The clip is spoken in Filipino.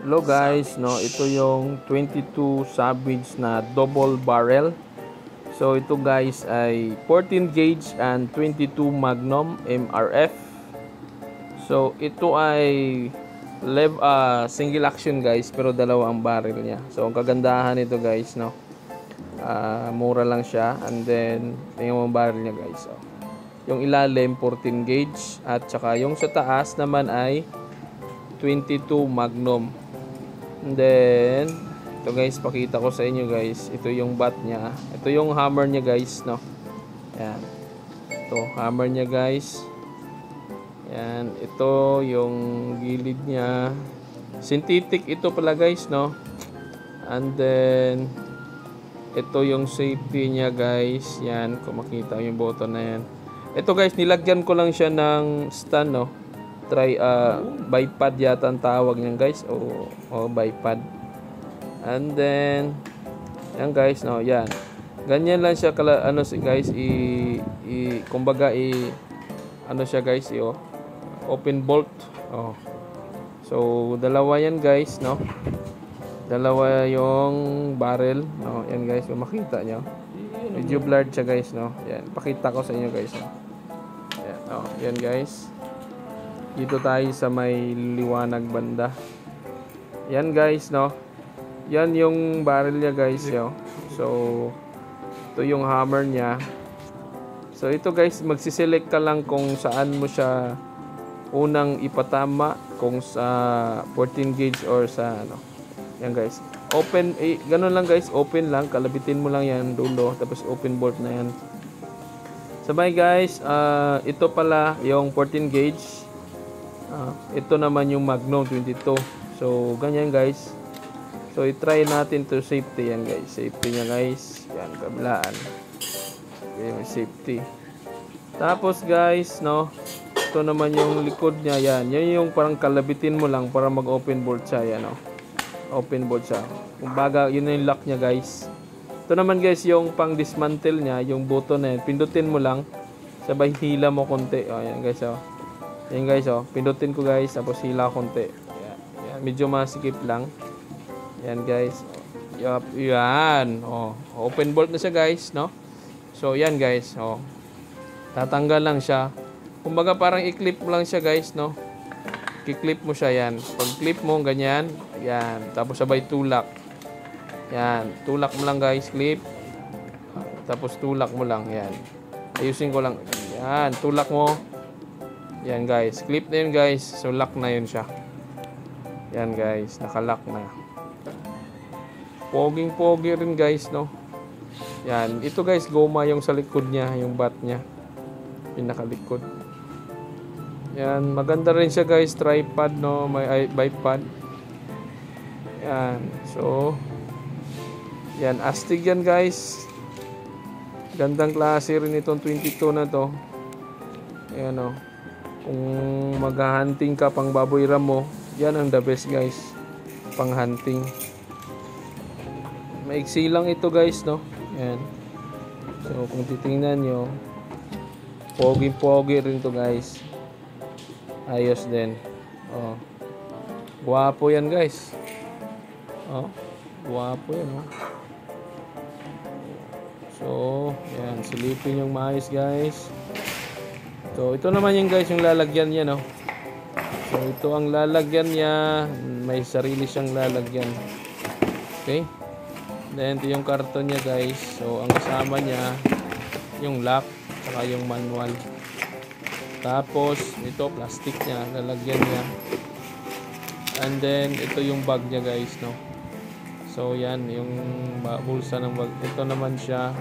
Hello guys, no, ito yung 22 Savage na double barrel. So ito guys ay 14 gauge and 22 Magnum MRF. So ito ay single action guys, pero dalawa ang barrel niya. So ang kagandahan nito guys, no, mura lang siya. And then tingnan mo ang barrel niya guys. Oh. Yung ilalim 14 gauge at saka yung sa taas naman ay 22 Magnum. And then ito guys, pakita ko sa inyo guys. Ito yung bat niya. Ito yung hammer niya guys, no. Yan. Ito hammer niya guys. Yan, ito yung gilid niya. Synthetic ito pala guys, no. And then ito yung safety niya guys. Yan, kung makita yung button na yan. Ito guys, nilagyan ko lang siya ng stand, no. Bipod yata ang tawag niyan guys. O bipod. And then yan guys, no, yan. Ganyan lang siya guys, kumbaga siya guys, open bolt. Oh. So dalawa yan guys, no. Dalawa yung barrel, no. Yan guys, kung makita nyo. Medyo blurred siya guys, no. Yan, pakita ko sa inyo guys, no. Yan, oh, yan guys. Dito tayo sa may liwanag banda. Yan guys, no. Yan yung barrel niya guys, yo. So ito yung hammer niya. So ito guys, magsiselect ka lang kung saan mo siya unang ipatama, kung sa 14 gauge or sa ano. Yan guys. Open, ganun lang guys, open lang, kalabitin mo lang yan dulo, tapos open bolt na yan. Sabay guys, ito pala yung 14 gauge. Ito naman yung Magnum 22. So ganyan guys. So i-try natin to safety yan guys. Safety niya guys. Yan, kabilaan. Okay, may safety. Tapos guys, no, ito naman yung likod niya. Yan, yan yung parang kalabitin mo lang para mag-open bolt siya. Yan, no. Open bolt siya. Kumbaga, yun yung lock niya guys. Ito naman guys, yung pang dismantle niya, yung button na yan. Pindutin mo lang. Sabay hila mo konti. O, yan guys, oh. Yan guys, oh. Pindutin ko guys, tapos hila konti. Yan, yan. Medyo masikip lang. Yan guys. Yup, yan. Oh, open bolt na siya guys, no? So yan guys, oh. Tatanggal lang siya. Kumbaga parang i-clip mo lang siya guys, no? I-clip mo siya yan. Pag clip mo ganyan, yan. Tapos sabay tulak. Yan, tulak mo lang guys, clip. Tapos tulak mo lang, yan. Ayusin ko lang. Yan, tulak mo. Yan guys, clip na yun guys. So lock na yun siya. Yan guys, naka-lock na. Poging-pogi rin guys, no. Yan, ito guys, goma yung sa likod niya, yung bat niya. Pinakalikod. Yan, maganda rin siya guys, tripod, no, may bipod. Yan, so yan, astig yan guys. Gandang klase rin itong 22 na to. Ayan, no. Kung mag-hunting ka pang baboy ram mo, yan ang the best guys, pang hunting. Maiksi lang ito guys, no. Yan. So kung titingnan nyo, pogi rin to guys. Ayos din. Oh. Guwapo yan guys. Oh. Guwapo yan, oh. So yan, silipin yung maayos guys. So ito naman yung guys, yung lalagyan niya, no. So ito ang lalagyan niya. May sarili siyang lalagyan. Okay. Then ito yung karton niya guys. So ang kasama niya yung lock saka yung manual. Tapos ito plastic niya, lalagyan niya. And then ito yung bag niya guys, no. So yan yung bulsa ng bag. Ito naman siya